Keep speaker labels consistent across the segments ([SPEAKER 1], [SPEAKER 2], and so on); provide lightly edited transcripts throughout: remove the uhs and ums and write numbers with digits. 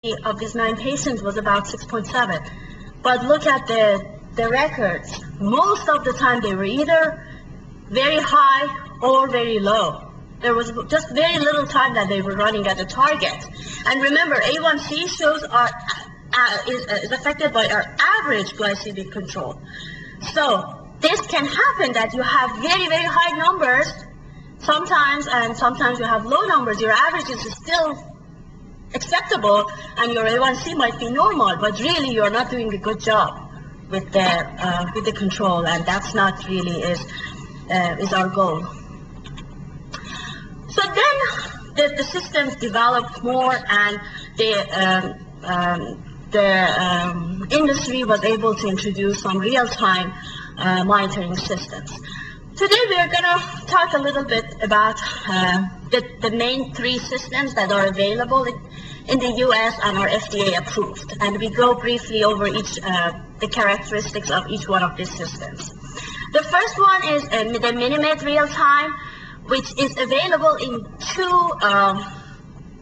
[SPEAKER 1] of these 9 patients was about 6.7. But look at the records. Most of the time they were either very high or very low. There was just very little time that they were running at the target. And remember, A1C shows is affected by our average glycemic control. So this can happen that you have very, very high numbers sometimes, and sometimes you have low numbers. Your average is still acceptable and your A1C might be normal, but really you're not doing a good job with the control, and that's not really is our goal. So then the systems developed more, and the industry was able to introduce some real-time monitoring systems. Today we are going to talk a little bit about the main 3 systems that are available in the US and are FDA approved, and we go briefly over the characteristics of each one of these systems. The first one is the Minimed Real Time, which is available in 2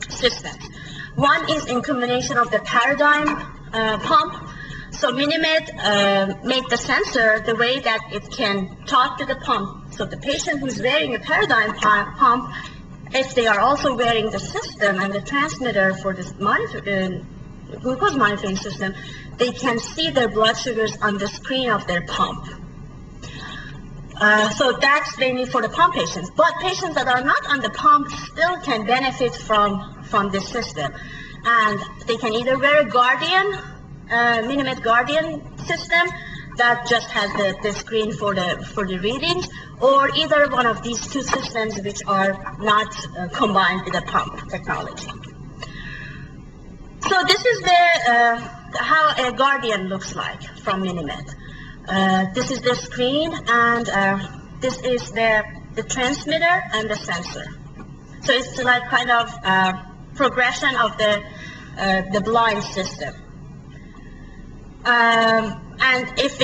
[SPEAKER 1] systems. One is in combination of the Paradigm pump. So Minimed made the sensor the way that it can talk to the pump. So the patient who's wearing a Paradigm pump, if they are also wearing the system and the transmitter for this glucose monitoring system, they can see their blood sugars on the screen of their pump. So that's mainly for the pump patients. But patients that are not on the pump still can benefit from this system. And they can either wear a Guardian, Minimed Guardian system that just has the screen for the readings, or either one of these 2 systems which are not combined with the pump technology. So this is how a Guardian looks like from Minimed. This is the screen, and this is the transmitter and the sensor. So it's like kind of progression of the blind system. And if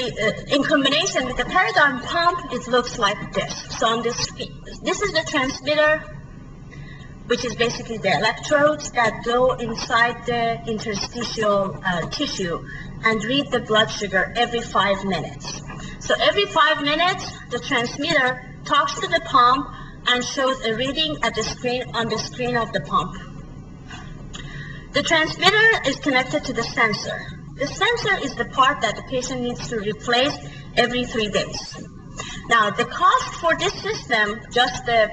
[SPEAKER 1] in combination with the Paradigm pump, it looks like this. So on this is the transmitter, which is basically the electrodes that go inside the interstitial tissue and read the blood sugar every 5 minutes. So every 5 minutes, the transmitter talks to the pump and shows a reading at the screen on the screen of the pump. The transmitter is connected to the sensor. The sensor is the part that the patient needs to replace every 3 days. Now, the cost for this system, just the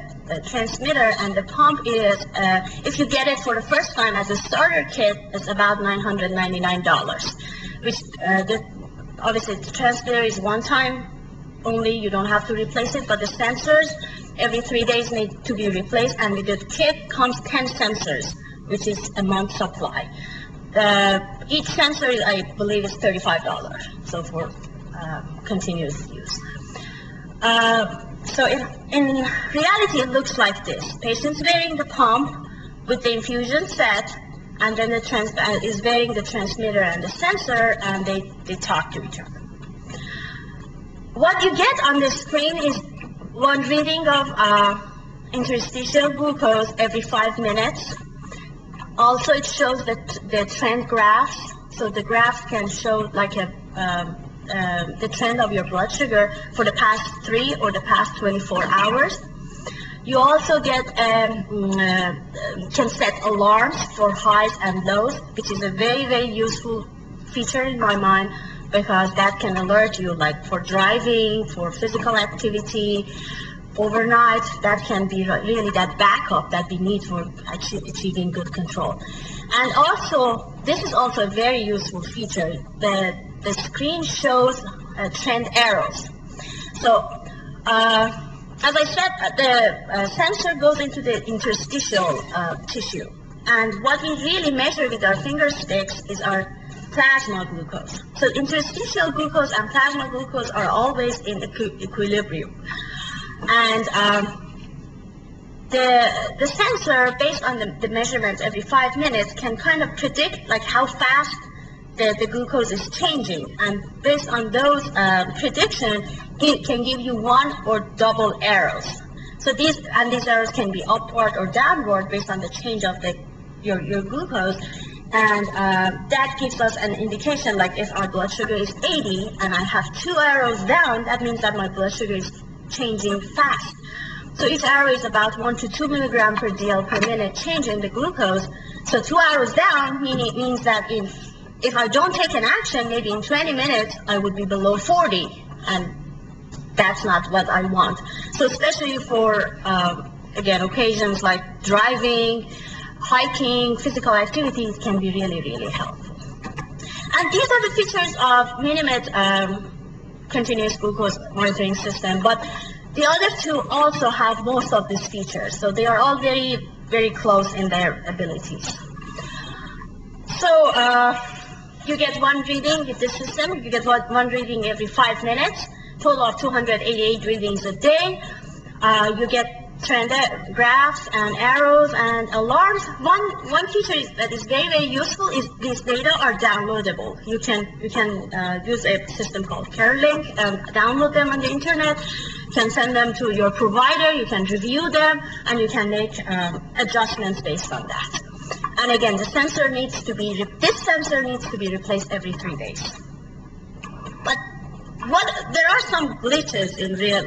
[SPEAKER 1] transmitter and the pump, is, if you get it for the first time as a starter kit, it's about $999, which obviously the transmitter is one time only, you don't have to replace it, but the sensors every 3 days need to be replaced, and with the kit comes 10 sensors, which is a month's supply. Each sensor, I believe, is $35, so for continuous use. So in reality, it looks like this. Patient's wearing the pump with the infusion set, and then is wearing the transmitter and the sensor, and they talk to each other. What you get on the screen is one reading of interstitial glucose every 5 minutes. Also, it shows the trend graphs. So the graph can show like the trend of your blood sugar for the past 3 or the past 24 hours. You also get can set alarms for highs and lows, which is a very, very useful feature in my mind, because that can alert you, like for driving, for physical activity, overnight. That can be really that backup that we need for achieving good control. And also, this is also a very useful feature. The screen shows trend arrows. So, as I said, the sensor goes into the interstitial tissue. And what we really measure with our finger sticks is our plasma glucose. So interstitial glucose and plasma glucose are always in equilibrium. And the sensor, based on the measurements every 5 minutes, can kind of predict like how fast the glucose is changing. And based on those predictions, it can give you 1 or double arrows. So these arrows can be upward or downward based on the change of your glucose. And that gives us an indication, like if our blood sugar is 80 and I have 2 arrows down, that means that my blood sugar is changing fast. So each arrow is about 1 to 2 milligram per dl per minute change in the glucose. So 2 arrows down means that if I don't take an action, maybe in 20 minutes, I would be below 40. And that's not what I want. So especially for, again, occasions like driving, hiking, physical activities can be really, really helpful. And these are the features of Minimed continuous glucose monitoring system. But the other two also have most of these features. So they are all very, very close in their abilities. So you get one reading with this system. You get one reading every 5 minutes, total of 288 readings a day. You get trend graphs and arrows and alarms. One feature that is very, very useful is these data are downloadable. You can use a system called CareLink and download them on the internet. You can send them to your provider. You can review them, and you can make adjustments based on that. And again, this sensor needs to be replaced every 3 days. But there are some glitches in real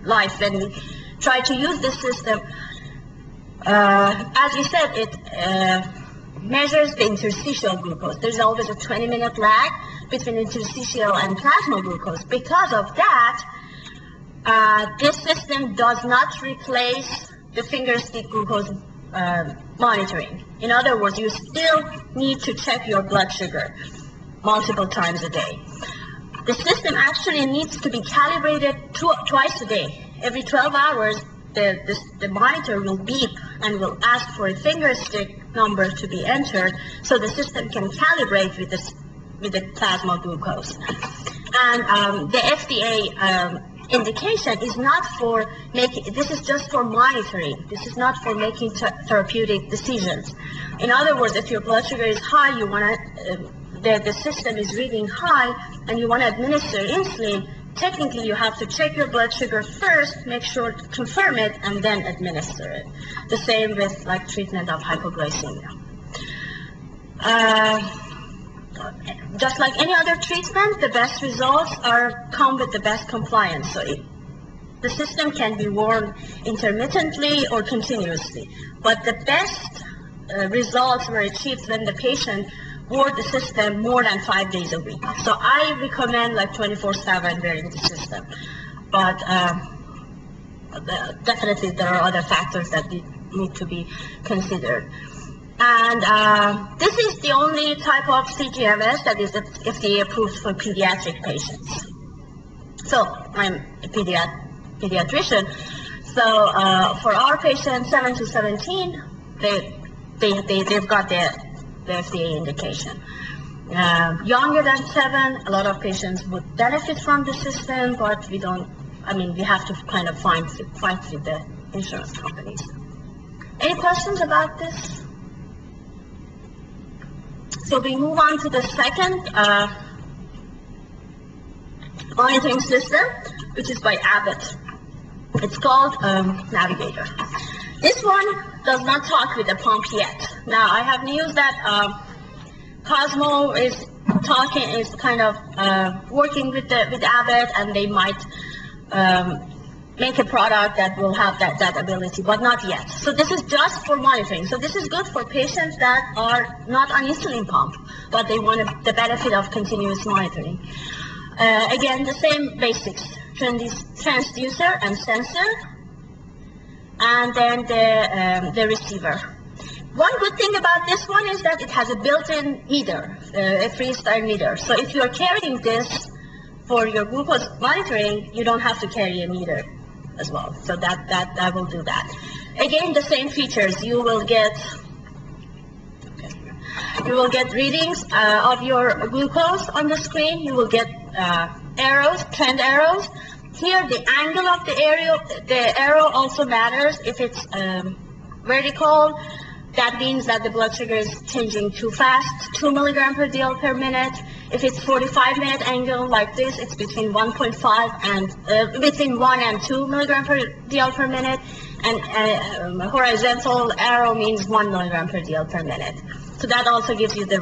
[SPEAKER 1] life when we try to use this system. As we said, it measures the interstitial glucose. There's always a 20-minute lag between interstitial and plasma glucose. Because of that, this system does not replace the finger stick glucose monitoring. In other words, you still need to check your blood sugar multiple times a day. The system actually needs to be calibrated twice a day. Every 12 hours, the monitor will beep and will ask for a finger stick number to be entered, so the system can calibrate with the plasma glucose. And the FDA indication is not for making, this is just for monitoring. This is not for making therapeutic decisions. In other words, if your blood sugar is high, you want to, the system is reading high, and you want to administer insulin, technically you have to check your blood sugar first, make sure to confirm it, and then administer it. The same with like treatment of hypoglycemia. Just like any other treatment, the best results come with the best compliance. So the system can be worn intermittently or continuously, but the best results were achieved when the patient wore the system more than 5 days a week. So I recommend like 24/7 wearing the system. But definitely there are other factors that need to be considered. And this is the only type of CGMS that is FDA approved for pediatric patients. So I'm a pediatrician. So for our patients 7 to 17, they've got the FDA indication. Younger than 7, a lot of patients would benefit from the system, but we don't, we have to kind of fight with the insurance companies. Any questions about this? So we move on to the second monitoring system, which is by Abbott. It's called Navigator. This one does not talk with the pump yet. Now I have news that Cosmo is kind of working with Abbott, and they might make a product that will have that ability, but not yet. So this is just for monitoring. So this is good for patients that are not on insulin pump, but they want the benefit of continuous monitoring. Again, the same basics: transducer and sensor, and then the receiver. One good thing about this one is that it has a built-in meter, a freestyle meter. So if you're carrying this for your glucose monitoring, you don't have to carry a meter as well. So that will do that. Again, the same features. You will get readings of your glucose on the screen. You will get arrows, trend arrows. Here, the angle of the arrow also matters. If it's vertical, that means that the blood sugar is changing too fast, 2 milligram per dl per minute. If it's 45-minute angle like this, it's between 1.5 and between 1 and 2 milligram per dl per minute, and horizontal arrow means 1 milligram per dl per minute. So that also gives you the